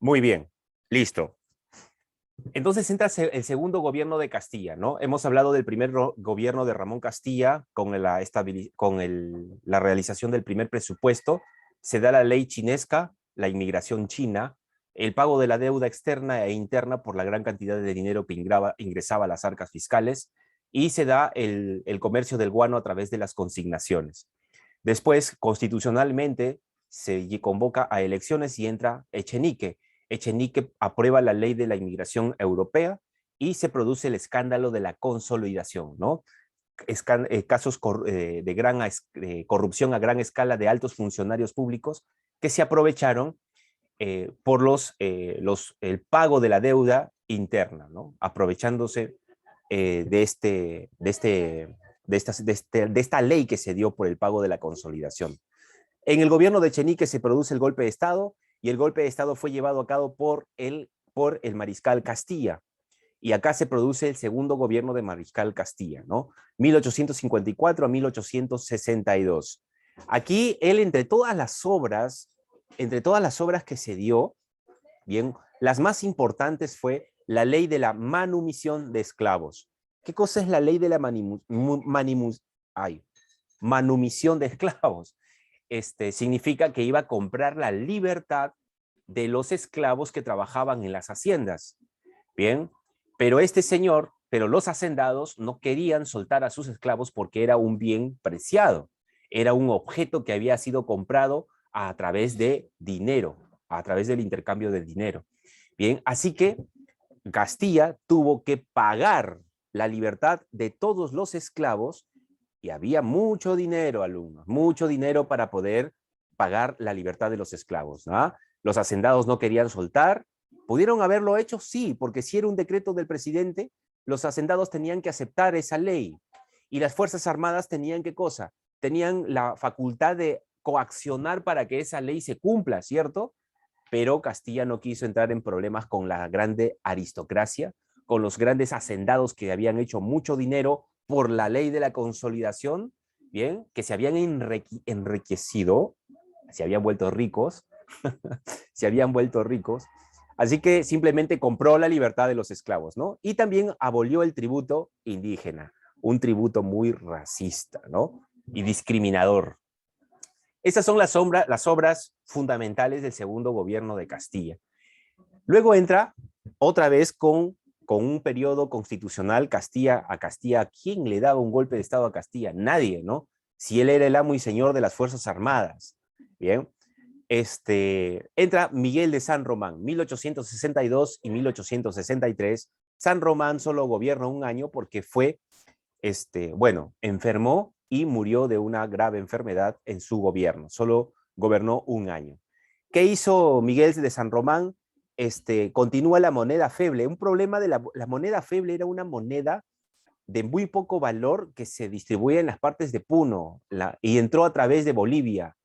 Muy bien, listo. Entonces entra el segundo gobierno de Castilla, ¿no? Hemos hablado del primer gobierno de Ramón Castilla con la realización del primer presupuesto. Se da la ley chinesca, la inmigración china, el pago de la deuda externa e interna por la gran cantidad de dinero que ingresaba a las arcas fiscales y se da el comercio del guano a través de las consignaciones. Después, constitucionalmente, se convoca a elecciones y entra Echenique. Echenique aprueba la ley de la inmigración europea y se produce el escándalo de la consolidación, ¿no? Casos de gran corrupción a gran escala de altos funcionarios públicos que se aprovecharon por el pago de la deuda interna, ¿no? Aprovechándose de esta ley que se dio por el pago de la consolidación. En el gobierno de Echenique se produce el golpe de Estado y el golpe de Estado fue llevado a cabo por el mariscal Castilla. Y acá se produce el segundo gobierno de mariscal Castilla, ¿no? 1854 a 1862. Aquí él, entre todas las obras que se dio, bien, las más importantes fue la ley de la manumisión de esclavos. ¿Qué cosa es la ley de la manumisión de esclavos? Significa que iba a comprar la libertad de los esclavos que trabajaban en las haciendas. Bien, pero los hacendados no querían soltar a sus esclavos porque era un bien preciado, era un objeto que había sido comprado a través de dinero, a través del intercambio de dinero. Bien, así que Castilla tuvo que pagar la libertad de todos los esclavos y había mucho dinero, alumnos, mucho dinero para poder pagar la libertad de los esclavos, ¿no? Los hacendados no querían soltar. ¿Pudieron haberlo hecho? Sí, porque si era un decreto del presidente, los hacendados tenían que aceptar esa ley. Y las Fuerzas Armadas tenían, ¿qué cosa? Tenían la facultad de coaccionar para que esa ley se cumpla, ¿cierto? Pero Castilla no quiso entrar en problemas con la grande aristocracia, con los grandes hacendados que habían hecho mucho dinero por la ley de la consolidación, bien, que se habían enriquecido, se habían vuelto ricos, se habían vuelto ricos, así que simplemente compró la libertad de los esclavos, ¿no? Y también abolió el tributo indígena, un tributo muy racista, ¿no? Y discriminador. Esas son las obras fundamentales del segundo gobierno de Castilla. Luego entra otra vez con un periodo constitucional Castilla. ¿Quién le daba un golpe de Estado a Castilla? Nadie, ¿no? Si él era el amo y señor de las Fuerzas Armadas. Bien. Entra Miguel de San Román, 1862 y 1863. San Román solo gobierna un año porque enfermó y murió de una grave enfermedad en su gobierno. Solo gobernó un año. ¿Qué hizo Miguel de San Román? Continúa la moneda feble. Un problema de la moneda feble era una moneda de muy poco valor que se distribuía en las partes de Puno y entró a través de Bolivia.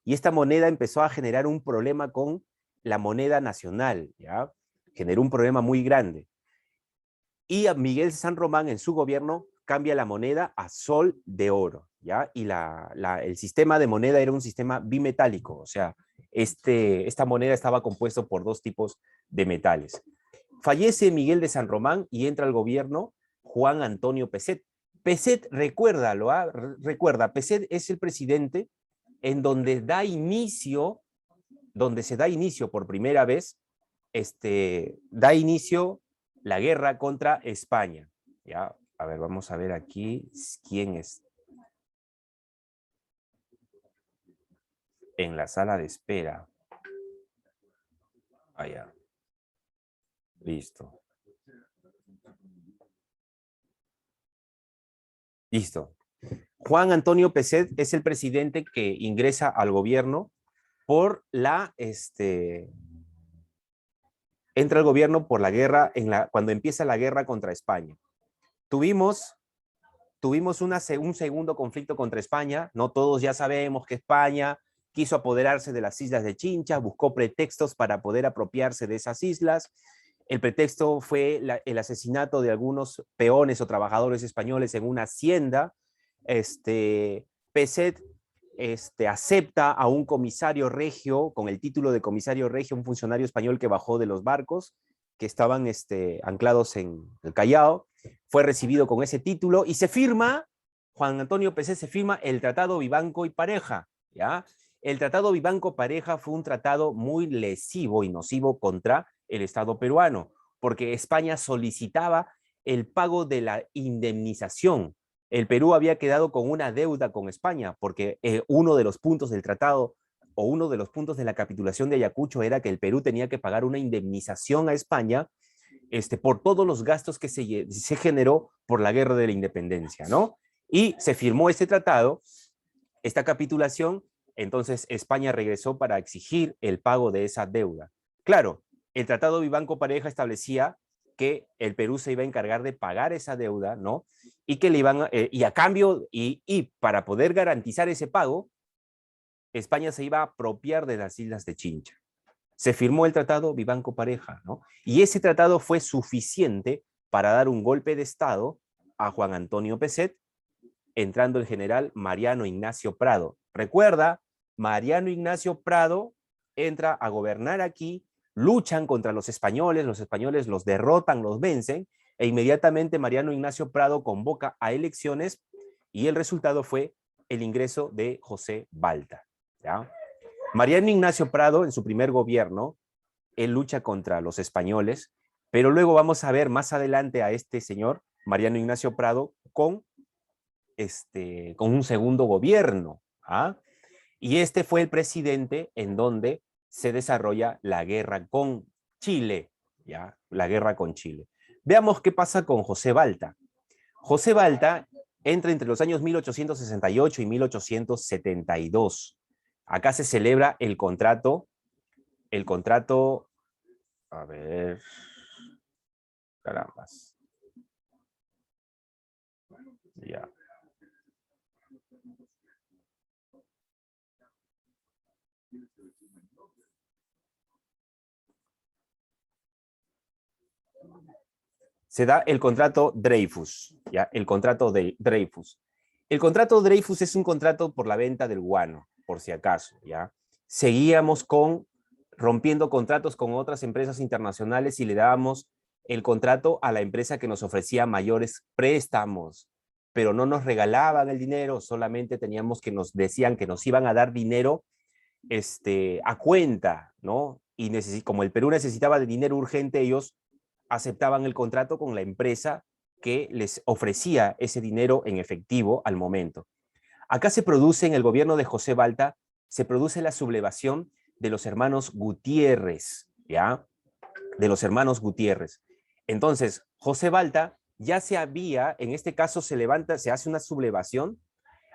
Y esta moneda empezó a generar un problema con la moneda nacional, ¿ya? Generó un problema muy grande. Y a Miguel San Román en su gobierno cambia la moneda a sol de oro, ¿ya? Y el sistema de moneda era un sistema bimetálico, o sea, esta moneda estaba compuesto por dos tipos de metales. Fallece Miguel de San Román y entra al gobierno Juan Antonio Peset. Peset, recuerda, Peset es el presidente en donde se da inicio por primera vez, da inicio la guerra contra España. Ya, a ver, vamos a ver aquí quién es. En la sala de espera. Allá. Listo. Listo. Juan Antonio Peset es el presidente que ingresa al gobierno por entra al gobierno por la guerra, cuando empieza la guerra contra España. Tuvimos un segundo conflicto contra España, no todos ya sabemos que España quiso apoderarse de las islas de Chincha, buscó pretextos para poder apropiarse de esas islas. El pretexto fue el asesinato de algunos peones o trabajadores españoles en una hacienda. Peset acepta a un comisario regio, con el título de comisario regio, un funcionario español que bajó de los barcos que estaban anclados en el Callao, fue recibido con ese título y se firma, Juan Antonio Pezet se firma el Tratado Vivanco y Pareja, ¿ya? El Tratado Vivanco-Pareja fue un tratado muy lesivo y nocivo contra el Estado peruano, porque España solicitaba el pago de la indemnización. El Perú había quedado con una deuda con España, porque uno de los puntos del tratado o uno de los puntos de la capitulación de Ayacucho era que el Perú tenía que pagar una indemnización a España por todos los gastos que se generó por la guerra de la independencia, ¿no? Y se firmó este tratado, esta capitulación, entonces España regresó para exigir el pago de esa deuda. Claro, el Tratado Vivanco-Pareja establecía que el Perú se iba a encargar de pagar esa deuda, ¿no? Y que le iban, y a cambio, y para poder garantizar ese pago, España se iba a apropiar de las islas de Chincha. Se firmó el Tratado Vivanco-Pareja, ¿no? Y ese tratado fue suficiente para dar un golpe de Estado a Juan Antonio Pezet, entrando el general Mariano Ignacio Prado. Recuerda, Mariano Ignacio Prado entra a gobernar aquí, luchan contra los españoles los derrotan, los vencen, e inmediatamente Mariano Ignacio Prado convoca a elecciones y el resultado fue el ingreso de José Balta, ¿ya? Mariano Ignacio Prado, en su primer gobierno, él lucha contra los españoles, pero luego vamos a ver más adelante a este señor, Mariano Ignacio Prado, con un segundo gobierno. ¿Ah? Y este fue el presidente en donde se desarrolla la guerra con Chile, ¿ya? La guerra con Chile. Veamos qué pasa con José Balta. José Balta entra entre los años 1868 y 1872. Acá se celebra el contrato, a ver, carambas, ya. Se da el contrato Dreyfus, ¿ya? El contrato de Dreyfus. El contrato Dreyfus es un contrato por la venta del guano, por si acaso, ¿ya? Seguíamos rompiendo contratos con otras empresas internacionales y le dábamos el contrato a la empresa que nos ofrecía mayores préstamos, pero no nos regalaban el dinero, solamente teníamos que nos decían que nos iban a dar dinero a cuenta, ¿no? Y como el Perú necesitaba de dinero urgente, ellos aceptaban el contrato con la empresa que les ofrecía ese dinero en efectivo al momento. Acá se produce, en el gobierno de José Balta, se produce la sublevación de los hermanos Gutiérrez, ¿ya? De los hermanos Gutiérrez. Entonces, José Balta ya en este caso se hace una sublevación.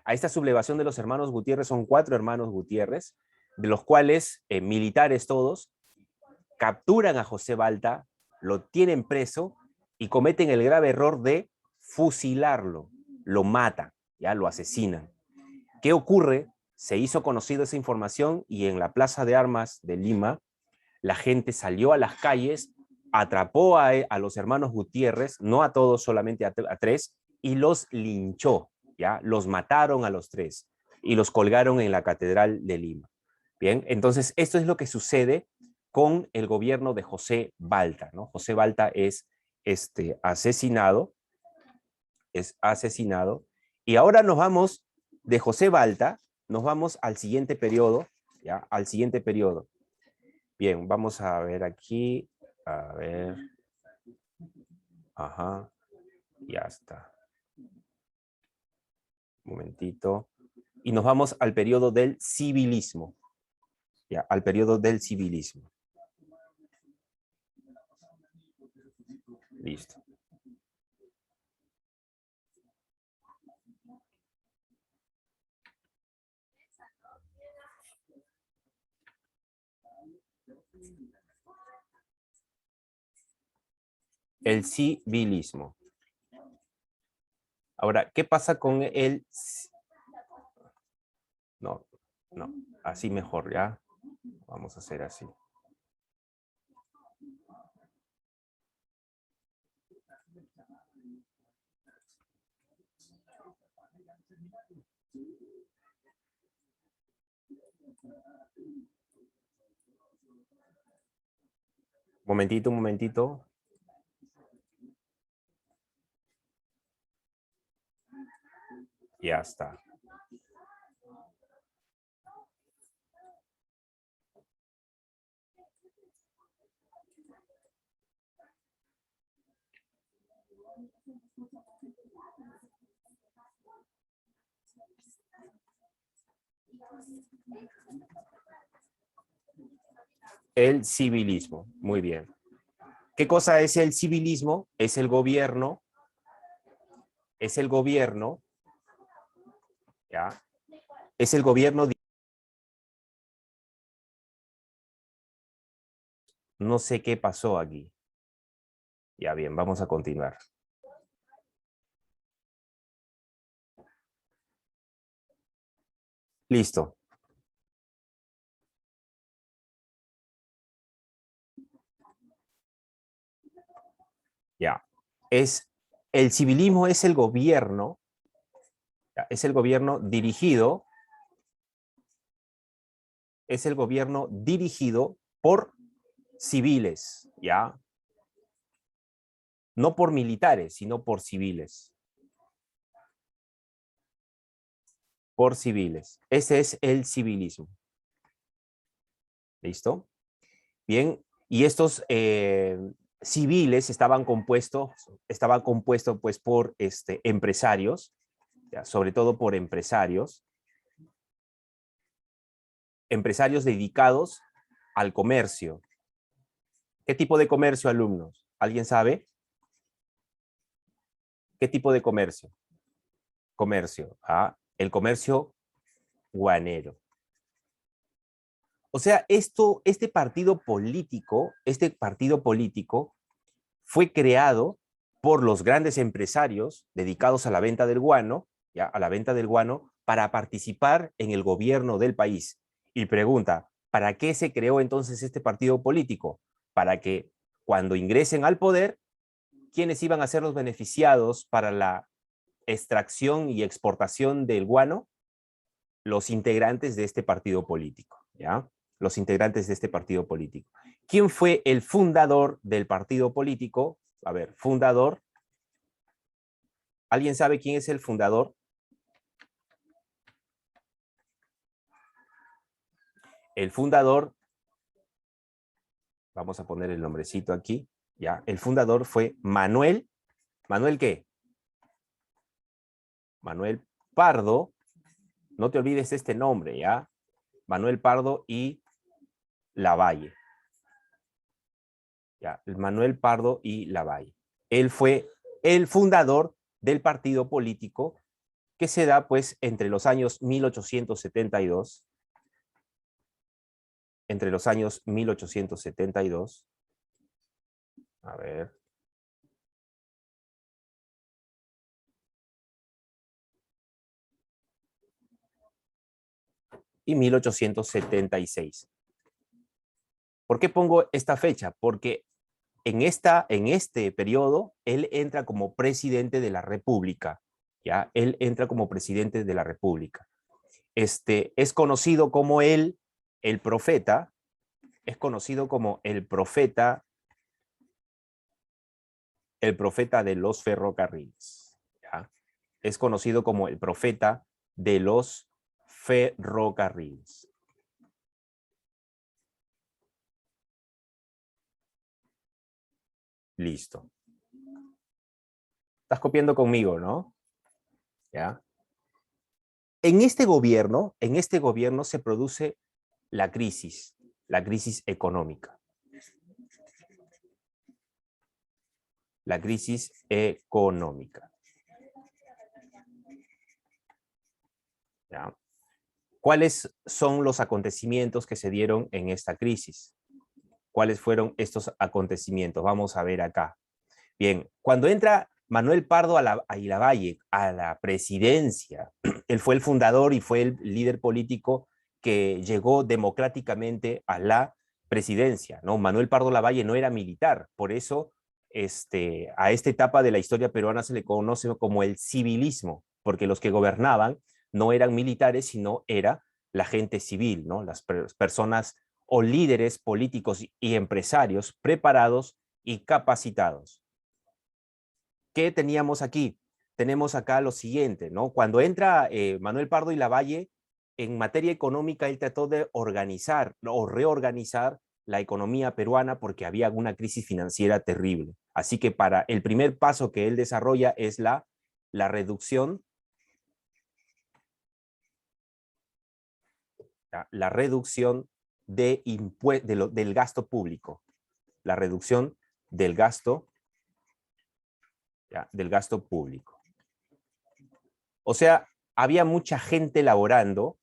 A esta sublevación de los hermanos Gutiérrez son 4 hermanos Gutiérrez, de los cuales militares todos, capturan a José Balta, lo tienen preso y cometen el grave error de fusilarlo, lo matan, ya lo asesinan. ¿Qué ocurre? Se hizo conocida esa información y en la Plaza de Armas de Lima, la gente salió a las calles, atrapó a los hermanos Gutiérrez, no a todos, solamente a 3, y los linchó, ¿ya? Los mataron a los 3 y los colgaron en la Catedral de Lima. Bien, entonces esto es lo que sucede con el gobierno de José Balta, ¿no? José Balta asesinado, es asesinado, y ahora nos vamos de José Balta, nos vamos al siguiente periodo, ¿ya? Al siguiente periodo. Bien, vamos a ver aquí, a ver, ajá, ya está. Un momentito. Y nos vamos al periodo del civilismo, ya, al periodo del civilismo. Listo. El civilismo. Ahora, ¿qué pasa con el... No, no, así mejor, ¿ya? Vamos a hacer así. Un momentito. Ya está. El civilismo, muy bien. ¿Qué cosa es el civilismo? Es el gobierno, ¿ya? Es el gobierno, no sé qué pasó aquí. Ya bien, vamos a continuar. Listo. Ya. El civilismo es el gobierno, ¿ya? Es el gobierno dirigido, por civiles, ¿ya? No por militares, sino por civiles. Por civiles. Ese es el civilismo. ¿Listo? Bien, y estos civiles estaban compuestos pues por empresarios, ¿ya? Sobre todo por empresarios dedicados al comercio. ¿Qué tipo de comercio, alumnos? ¿Alguien sabe? ¿Qué tipo de comercio? El comercio guanero. O sea, este partido político fue creado por los grandes empresarios dedicados a la venta del guano, ¿ya? A la venta del guano, para participar en el gobierno del país. Y pregunta, ¿para qué se creó entonces este partido político? Para que cuando ingresen al poder, ¿quiénes iban a ser los beneficiados para la extracción y exportación del guano? Los integrantes de este partido político, ¿ya? Los integrantes de este partido político. ¿Quién fue el fundador del partido político? A ver, fundador. ¿Alguien sabe quién es el fundador? El fundador, vamos a poner el nombrecito aquí, ¿ya? El fundador fue ¿Manuel qué? Manuel Pardo, no te olvides este nombre, ¿ya? Manuel Pardo y Lavalle. Ya, Manuel Pardo y Lavalle. Él fue el fundador del partido político que se da pues entre los años 1872, a ver, y 1876. ¿Por qué pongo esta fecha? Porque en este periodo, él entra como presidente de la República, ¿ya? Él entra como presidente de la República. Es conocido como el profeta, es conocido como el profeta de los ferrocarriles, ¿ya? Es conocido como el profeta de los ferrocarriles. Listo. Estás copiando conmigo, ¿no? ¿Ya? En este gobierno se produce la crisis económica. La crisis económica. ¿Ya? ¿Cuáles son los acontecimientos que se dieron en esta crisis? ¿Cuáles fueron estos acontecimientos? Vamos a ver acá. Bien, cuando entra Manuel Pardo a Lavalle a la presidencia, él fue el fundador y fue el líder político que llegó democráticamente a la presidencia, ¿no? Manuel Pardo Lavalle no era militar, por eso a esta etapa de la historia peruana se le conoce como el civilismo, porque los que gobernaban no eran militares, sino era la gente civil, ¿no? Las personas o líderes políticos y empresarios preparados y capacitados. ¿Qué teníamos aquí? Tenemos acá lo siguiente, ¿no? Cuando entra Manuel Pardo y Lavalle, en materia económica, él trató de organizar o reorganizar la economía peruana porque había una crisis financiera terrible. Así que para el primer paso que él desarrolla es la reducción, la reducción del gasto público, la reducción del gasto, del gasto público. O sea, había mucha gente laborando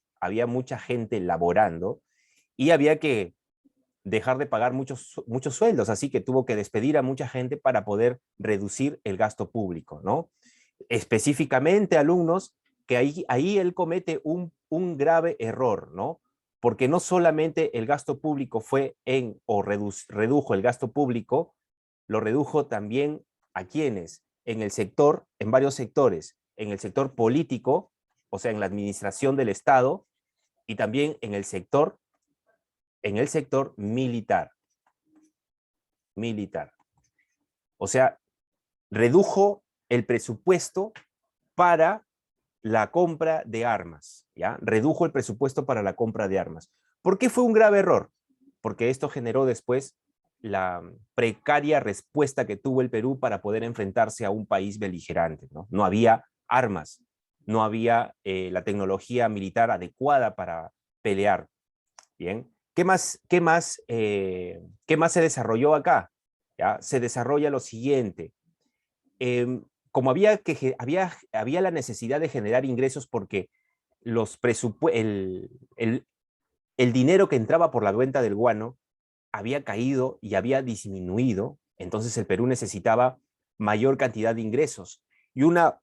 y había que dejar de pagar muchos sueldos, así que tuvo que despedir a mucha gente para poder reducir el gasto público, ¿no? Específicamente alumnos, que ahí él comete un grave error, ¿no? Porque no solamente el gasto público redujo el gasto público, lo redujo también a quienes en el sector, en varios sectores, en el sector político, o sea, en la administración del Estado, y también en el sector militar. O sea, redujo el presupuesto para la compra de armas, ¿ya? Redujo el presupuesto para la compra de armas. ¿Por qué fue un grave error? Porque esto generó después la precaria respuesta que tuvo el Perú para poder enfrentarse a un país beligerante, ¿no? No había armas, no había la tecnología militar adecuada para pelear, ¿bien? ¿Qué más se desarrolló acá? ¿Ya? Se desarrolla lo siguiente. Como había la necesidad de generar ingresos porque el dinero que entraba por la venta del guano había caído y había disminuido, entonces el Perú necesitaba mayor cantidad de ingresos. Y una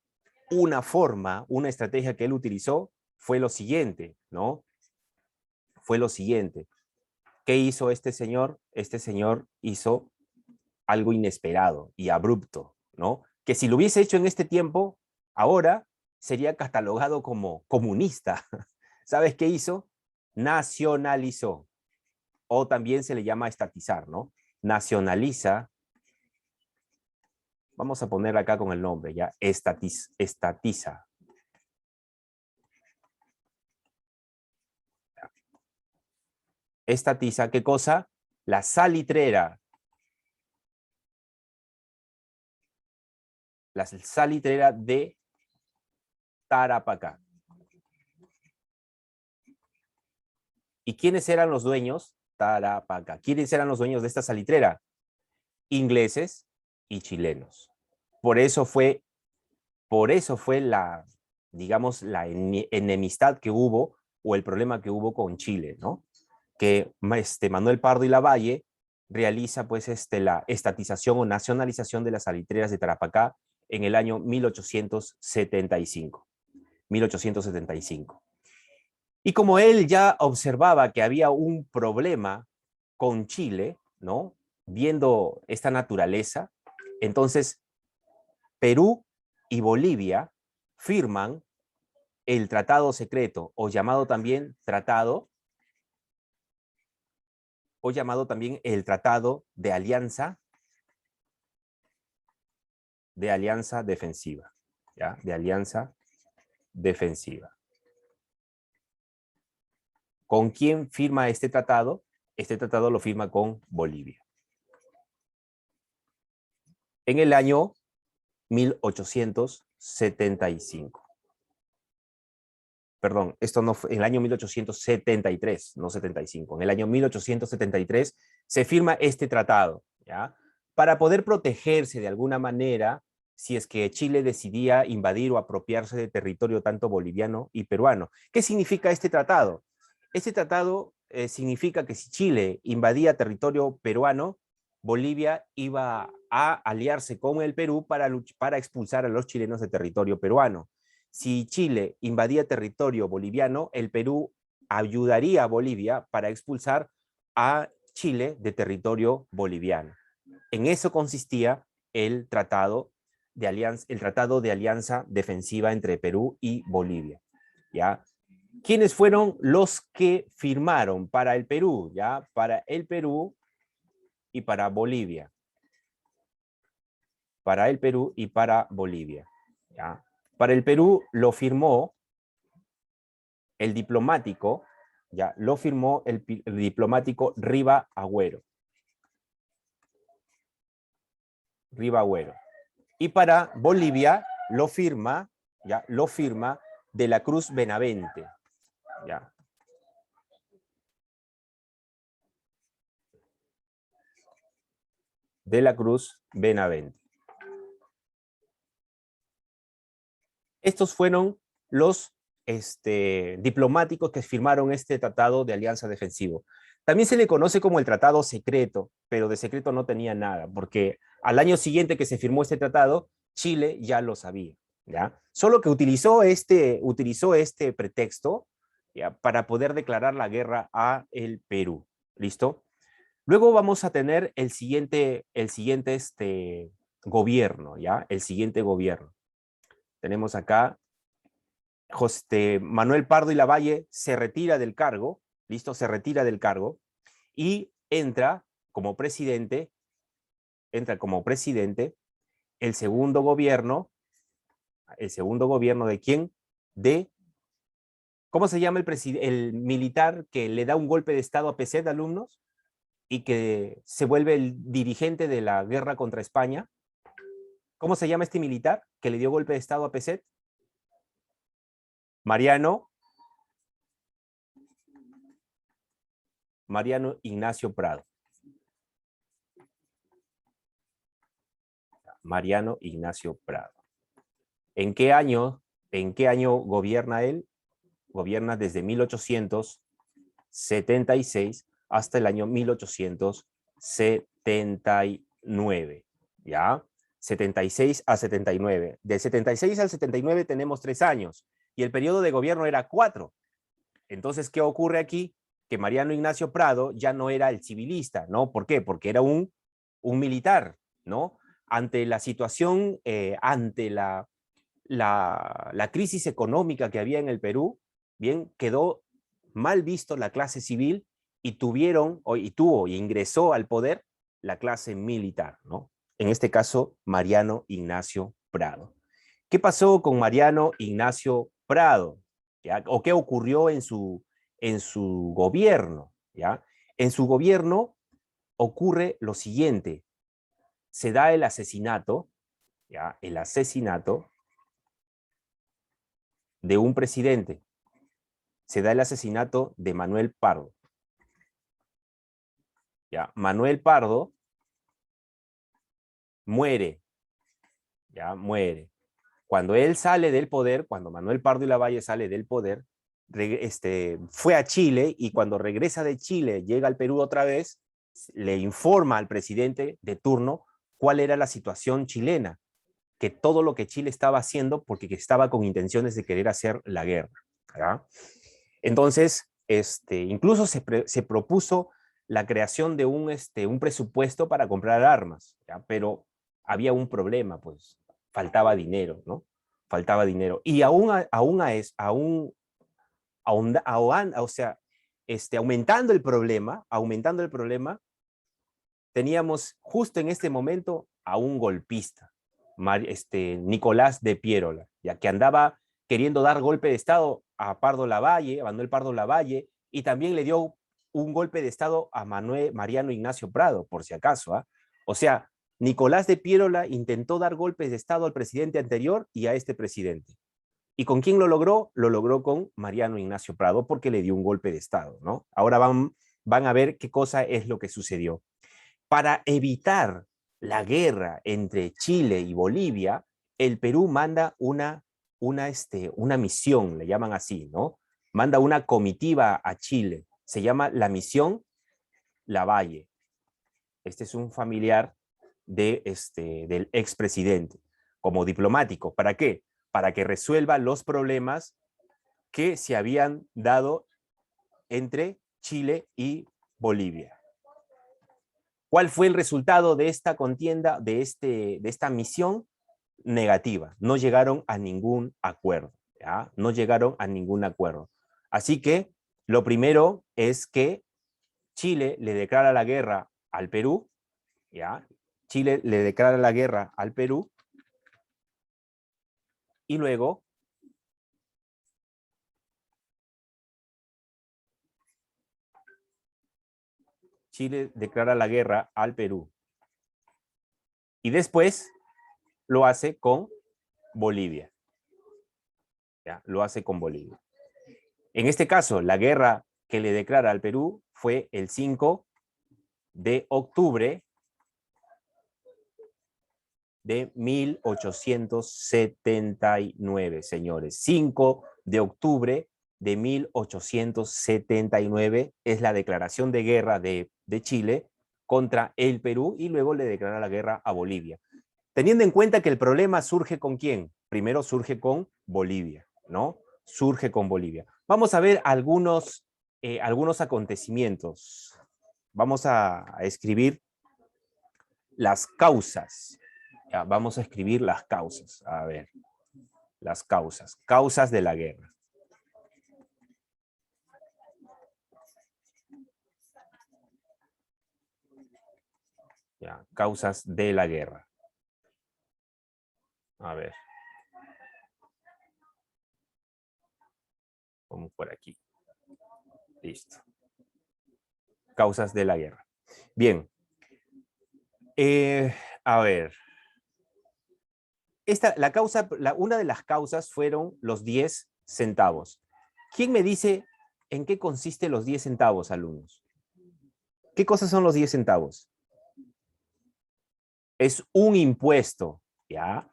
estrategia que él utilizó fue lo siguiente, ¿no? Fue lo siguiente. ¿Qué hizo este señor? Este señor hizo algo inesperado y abrupto, ¿no? Que si lo hubiese hecho en este tiempo, ahora sería catalogado como comunista. ¿Sabes qué hizo? Nacionalizó, o también se le llama estatizar, ¿no? Nacionaliza, vamos a poner acá con el nombre, ya, estatiza. Estatiza, ¿qué cosa? La salitrera. La salitrera de Tarapacá. ¿Y quiénes eran los dueños? Tarapacá. ¿Quiénes eran los dueños de esta salitrera? Ingleses y chilenos. Por eso fue la, digamos, la enemistad que hubo o el problema que hubo con Chile, ¿no? Que Manuel Pardo y Lavalle realiza pues la estatización o nacionalización de las salitreras de Tarapacá en el año 1875. 1875. Y como él ya observaba que había un problema con Chile, ¿no? Viendo esta naturaleza, entonces Perú y Bolivia firman el tratado secreto, o llamado también el tratado de alianza defensiva, ¿ya? De alianza defensiva. ¿Con quién firma este tratado? Este tratado lo firma con Bolivia. En el año 1875. Perdón, esto no fue en el año 1873, no 75. En el año 1873 se firma este tratado, ¿ya? Para poder protegerse de alguna manera si es que Chile decidía invadir o apropiarse de territorio tanto boliviano y peruano. ¿Qué significa este tratado? Este tratado significa que si Chile invadía territorio peruano, Bolivia iba a aliarse con el Perú para expulsar a los chilenos de territorio peruano. Si Chile invadía territorio boliviano, el Perú ayudaría a Bolivia para expulsar a Chile de territorio boliviano. En eso consistía el tratado de alianza defensiva entre Perú y Bolivia, ¿ya? ¿Quiénes fueron los que firmaron para el Perú? ¿Ya? Para el Perú y para Bolivia. Para el Perú y para Bolivia. ¿Ya? Para el Perú lo firmó el diplomático, ya lo firmó el diplomático Riva Agüero. Riva Agüero. Y para Bolivia lo firma, ya lo firma de la Cruz Benavente. Ya. De la Cruz Benavente. Estos fueron los diplomáticos que firmaron este tratado de alianza defensivo. También se le conoce como el tratado secreto, pero de secreto no tenía nada, porque al año siguiente que se firmó este tratado, Chile ya lo sabía, ¿ya? Solo que utilizó este pretexto, ¿ya? Para poder declarar la guerra a el Perú, ¿listo? Luego vamos a tener el siguiente gobierno, ¿ya? El siguiente gobierno. Tenemos acá Manuel Pardo y Lavalle se retira del cargo, ¿listo? Se retira del cargo y entra como presidente el segundo gobierno ¿de quién? ¿Cómo se llama el militar que le da un golpe de estado a Pezet, alumnos? Y que se vuelve el dirigente de la guerra contra España. ¿Cómo se llama este militar que le dio golpe de estado a Pezet? Mariano Ignacio Prado. Mariano Ignacio Prado. ¿En qué año gobierna él? Gobierna desde 1876 hasta el año 1879, ¿ya? 76 a 79. Del 76 al 79 tenemos 3 años y el periodo de gobierno era 4. Entonces, ¿qué ocurre aquí? Que Mariano Ignacio Prado ya no era el civilista, ¿no? ¿Por qué? Porque era un militar, ¿no? Ante la situación, ante la crisis económica que había en el Perú, bien, quedó mal visto la clase civil y ingresó al poder la clase militar, ¿no? En este caso, Mariano Ignacio Prado. ¿Qué pasó con Mariano Ignacio Prado? ¿Ya? ¿O qué ocurrió en su gobierno? ¿Ya? En su gobierno ocurre lo siguiente. Se da el asesinato, ¿ya? El asesinato de un presidente. Se da el asesinato de Manuel Pardo. ¿Ya? Manuel Pardo muere. Ya muere. Cuando él sale del poder, cuando Manuel Pardo y Lavalle sale del poder, fue a Chile y cuando regresa de Chile, llega al Perú otra vez, le informa al presidente de turno cuál era la situación chilena, que todo lo que Chile estaba haciendo porque estaba con intenciones de querer hacer la guerra. ¿Ya? Entonces, incluso se propuso la creación de un presupuesto para comprar armas, ¿ya? Pero había un problema, pues faltaba dinero, ¿no? Faltaba dinero. Y o sea, aumentando el problema, teníamos justo en este momento a un golpista, Nicolás de Piérola, ya que andaba queriendo dar golpe de estado a Manuel Pardo Lavalle, y también le dio un golpe de estado a Mariano Ignacio Prado, por si acaso. O sea, Nicolás de Piérola intentó dar golpes de estado al presidente anterior y a este presidente. ¿Y con quién lo logró? Lo logró con Mariano Ignacio Prado porque le dio un golpe de estado, ¿no? Ahora van a ver qué cosa es lo que sucedió. Para evitar la guerra entre Chile y Bolivia, el Perú manda una misión, le llaman así, ¿no? Manda una comitiva a Chile, se llama la misión Lavalle. Este es un familiar del expresidente, como diplomático. ¿Para qué? Para que resuelva los problemas que se habían dado entre Chile y Bolivia. ¿Cuál fue el resultado de esta contienda, de esta misión? Negativa. No llegaron a ningún acuerdo. ¿Ya? No llegaron a ningún acuerdo. Así que lo primero es que Chile le declara la guerra al Perú, ¿ya? Chile le declara la guerra al Perú y luego Chile declara la guerra al Perú. Y después lo hace con Bolivia. ¿Ya? Lo hace con Bolivia. En este caso, la guerra que le declara al Perú fue el 5 de octubre de 1879, señores. 5 de octubre de 1879 es la declaración de guerra de Chile contra el Perú y luego le declara la guerra a Bolivia. Teniendo en cuenta que el problema surge con quién. Primero surge con Bolivia, ¿no? Surge con Bolivia. Vamos a ver algunos acontecimientos. Vamos a escribir las causas. Ya, vamos a escribir las causas. A ver, las causas. Causas de la guerra. Ya, causas de la guerra. A ver. Vamos por aquí. Listo. Causas de la guerra. Bien. A ver. Una de las causas fueron los 10 centavos. ¿Quién me dice en qué consiste los 10 centavos, alumnos? ¿Qué cosas son los 10 centavos? Es un impuesto, ¿ya?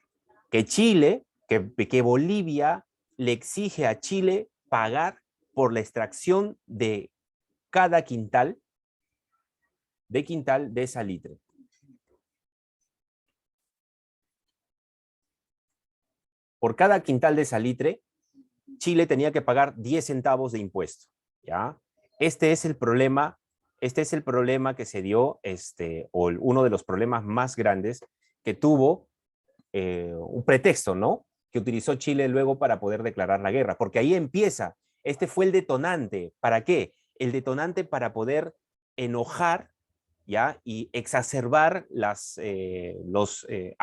Que Bolivia le exige a Chile pagar por la extracción de cada quintal de salitre. Por cada quintal de salitre, Chile tenía que pagar 10 centavos de impuesto, ¿ya? Este es el problema que se dio, o uno de los problemas más grandes que tuvo un pretexto, ¿no? Que utilizó Chile luego para poder declarar la guerra, porque ahí empieza, este fue el detonante. ¿Para qué? El detonante para poder enojar, ¿ya? Y exacerbar a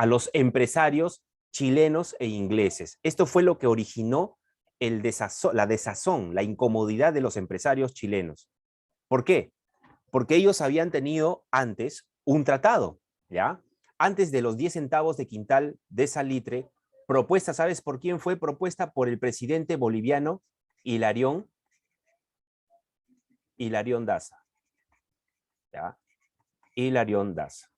los empresarios chilenos e ingleses. Esto fue lo que originó la desazón, la incomodidad de los empresarios chilenos. ¿Por qué? Porque ellos habían tenido antes un tratado, ¿ya? Antes de los 10 centavos de quintal de salitre, propuesta, ¿sabes por quién fue propuesta? Por el presidente boliviano Hilarión Daza, ¿ya? Hilarión Daza,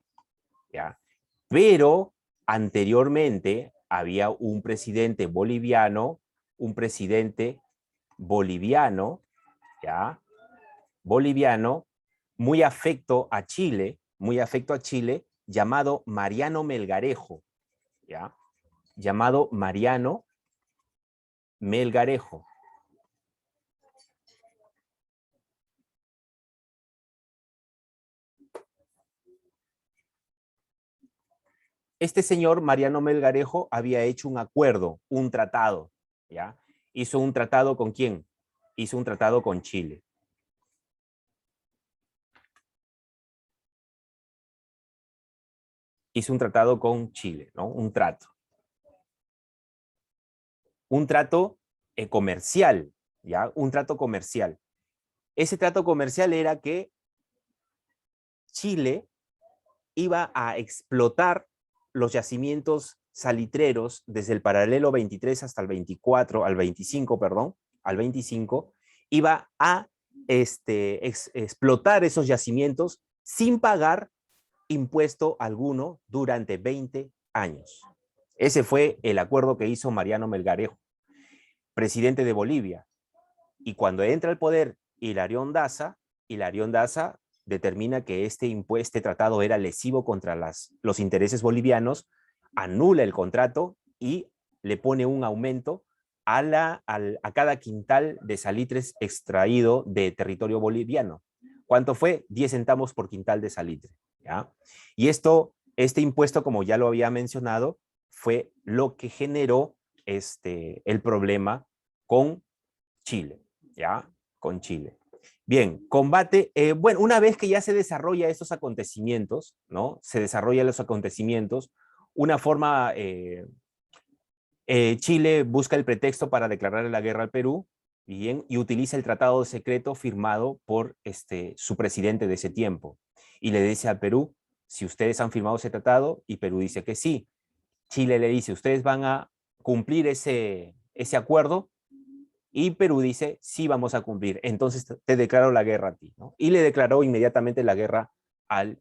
¿ya? Pero anteriormente había un presidente boliviano, ¿ya? Boliviano, muy afecto a Chile, llamado Mariano Melgarejo, ¿ya? Llamado Mariano Melgarejo. Este señor, Mariano Melgarejo, había hecho un acuerdo, un tratado, ¿ya? ¿Hizo un tratado con quién? Hizo un tratado con Chile. Hizo un tratado con Chile, ¿no? Un trato. Un trato comercial, ¿ya? Un trato comercial. Ese trato comercial era que Chile iba a explotar los yacimientos salitreros desde el paralelo 23 hasta el 24, al 25, perdón, al 25, iba a explotar esos yacimientos sin pagar impuesto alguno durante 20 años. Ese fue el acuerdo que hizo Mariano Melgarejo, presidente de Bolivia. Y cuando entra al poder Hilarión Daza determina que este tratado era lesivo contra los intereses bolivianos, anula el contrato y le pone un aumento a cada quintal de salitres extraído de territorio boliviano. ¿Cuánto fue? 10 centavos por quintal de salitre, ¿ya? Y este impuesto, como ya lo había mencionado, fue lo que generó el problema con Chile. ¿ya? Con Chile. Bien, combate, bueno, una vez que ya se desarrolla estos acontecimientos, ¿no? Se desarrollan los acontecimientos, una forma, Chile busca el pretexto para declarar la guerra al Perú, bien, y utiliza el tratado secreto firmado por su presidente de ese tiempo. Y le dice al Perú, si ustedes han firmado ese tratado, y Perú dice que sí. Chile le dice, ustedes van a cumplir ese acuerdo, y Perú dice, sí, vamos a cumplir. Entonces te declaro la guerra a ti, ¿no? Y le declaró inmediatamente la guerra al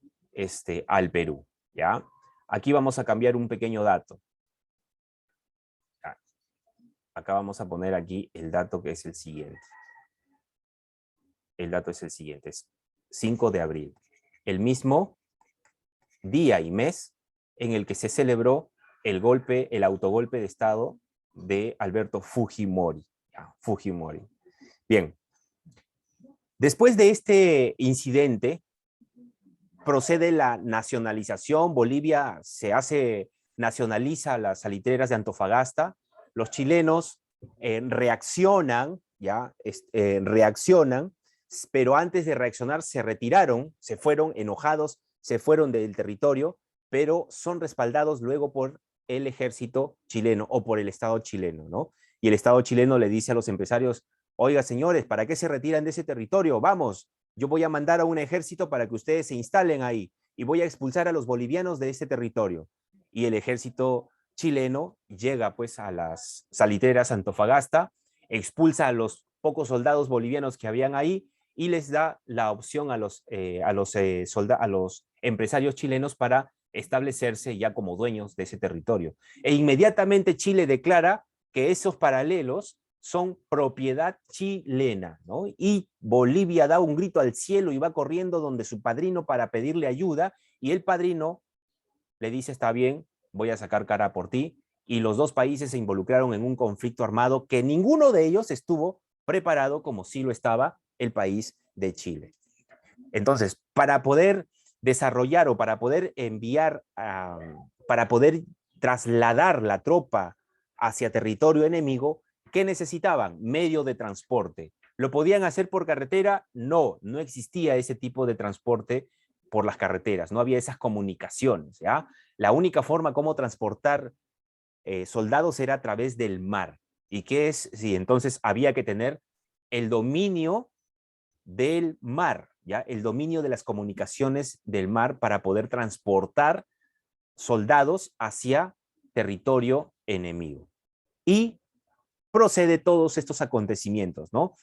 Perú, ¿ya? Aquí vamos a cambiar un pequeño dato. Acá vamos a poner aquí el dato que es el siguiente. El dato es el siguiente, es 5 de abril. El mismo día y mes en el que se celebró el autogolpe de Estado de Alberto Fujimori. Fujimori. Bien. Después de este incidente, procede la nacionalización. Bolivia nacionaliza las salitreras de Antofagasta. Los chilenos reaccionan, reaccionan, pero antes de reaccionar se retiraron, se fueron enojados, se fueron del territorio, pero son respaldados luego por el ejército chileno o por el Estado chileno, ¿no? Y el Estado chileno le dice a los empresarios, oiga, señores, ¿para qué se retiran de ese territorio? Vamos, yo voy a mandar a un ejército para que ustedes se instalen ahí y voy a expulsar a los bolivianos de ese territorio. Y el ejército chileno llega pues a las salitreras Antofagasta, expulsa a los pocos soldados bolivianos que habían ahí y les da la opción a los empresarios chilenos para establecerse ya como dueños de ese territorio. E inmediatamente Chile declara que esos paralelos son propiedad chilena, ¿no? Y Bolivia da un grito al cielo y va corriendo donde su padrino para pedirle ayuda, y el padrino le dice, está bien, voy a sacar cara por ti, y los dos países se involucraron en un conflicto armado que ninguno de ellos estuvo preparado como sí lo estaba el país de Chile. Entonces, para poder desarrollar o para poder enviar, para poder trasladar la tropa hacia territorio enemigo, ¿qué necesitaban? Medio de transporte. ¿Lo podían hacer por carretera? No, no existía ese tipo de transporte por las carreteras, no había esas comunicaciones, ¿ya? La única forma como transportar soldados era a través del mar. ¿Y qué es? Sí, entonces había que tener el dominio del mar, ¿ya? El dominio de las comunicaciones del mar para poder transportar soldados hacia territorio enemigo. Y procede todos estos acontecimientos, ¿no?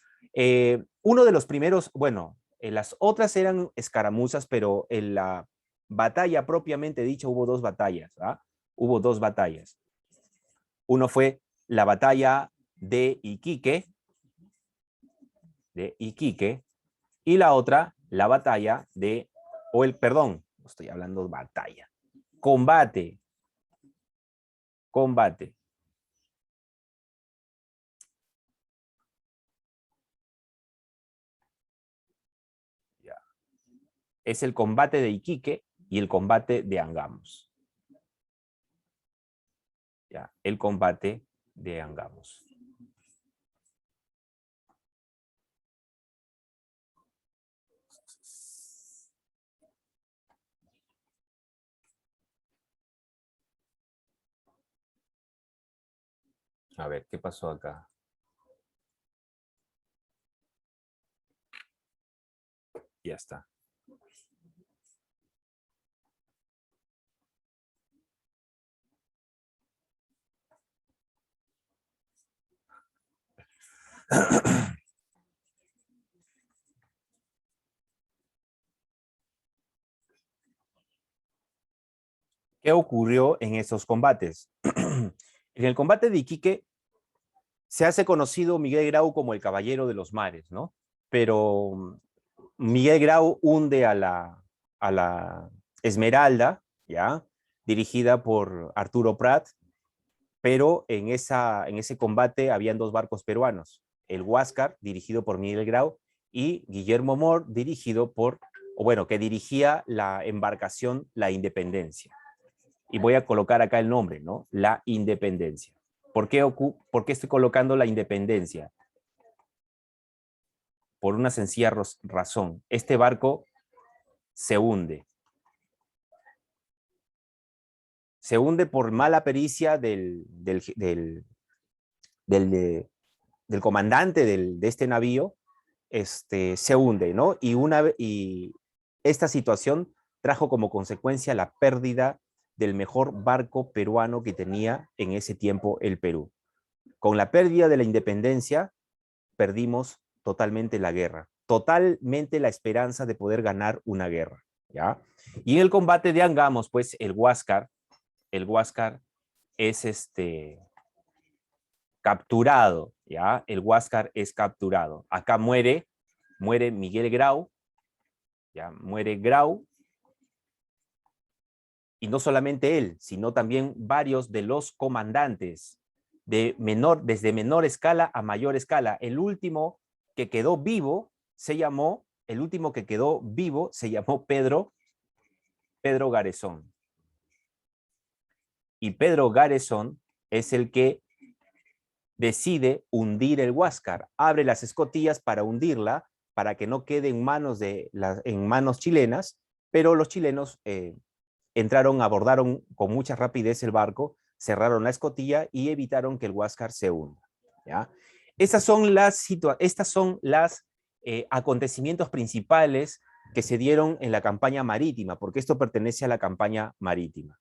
Uno de los primeros, bueno, las otras eran escaramuzas, pero en la batalla propiamente dicha hubo dos batallas, ¿ah? Hubo dos batallas. Uno fue la batalla de Iquique, y la otra, la batalla perdón, estoy hablando de batalla, combate, combate. Ya. Es el combate de Iquique y el combate de Angamos. Ya, el combate de Angamos. A ver, ¿qué pasó acá? Ya está. ¿Qué ocurrió en esos combates? En el combate de Iquique se hace conocido Miguel Grau como el Caballero de los Mares, ¿no? Pero Miguel Grau hunde a la Esmeralda, ¿ya? Dirigida por Arturo Prat, pero en ese combate habían dos barcos peruanos, el Huáscar, dirigido por Miguel Grau, y Guillermo Mor, que dirigía la embarcación La Independencia. Y voy a colocar acá el nombre, ¿no? La Independencia. ¿Por qué estoy colocando La Independencia? por una sencilla razón. Este barco se hunde. Se hunde por mala pericia del comandante de este navío, se hunde, ¿no? Y esta situación trajo como consecuencia la pérdida del mejor barco peruano que tenía en ese tiempo el Perú. Con la pérdida de la independencia, perdimos totalmente la guerra, totalmente la esperanza de poder ganar una guerra, ¿ya? Y en el combate de Angamos, pues el Huáscar es capturado, ¿ya? El Huáscar es capturado. Acá muere Miguel Grau, ¿ya? Muere Grau, y no solamente él, sino también varios de los comandantes desde menor escala a mayor escala. El último que quedó vivo se llamó Pedro Garezón. Y Pedro Garezón es el que decide hundir el Huáscar, abre las escotillas para hundirla, para que no quede en manos chilenas, pero los chilenos abordaron con mucha rapidez el barco, cerraron la escotilla y evitaron que el Huáscar se hunda, ¿ya? Estas son las acontecimientos principales que se dieron en la campaña marítima, porque esto pertenece a la campaña marítima.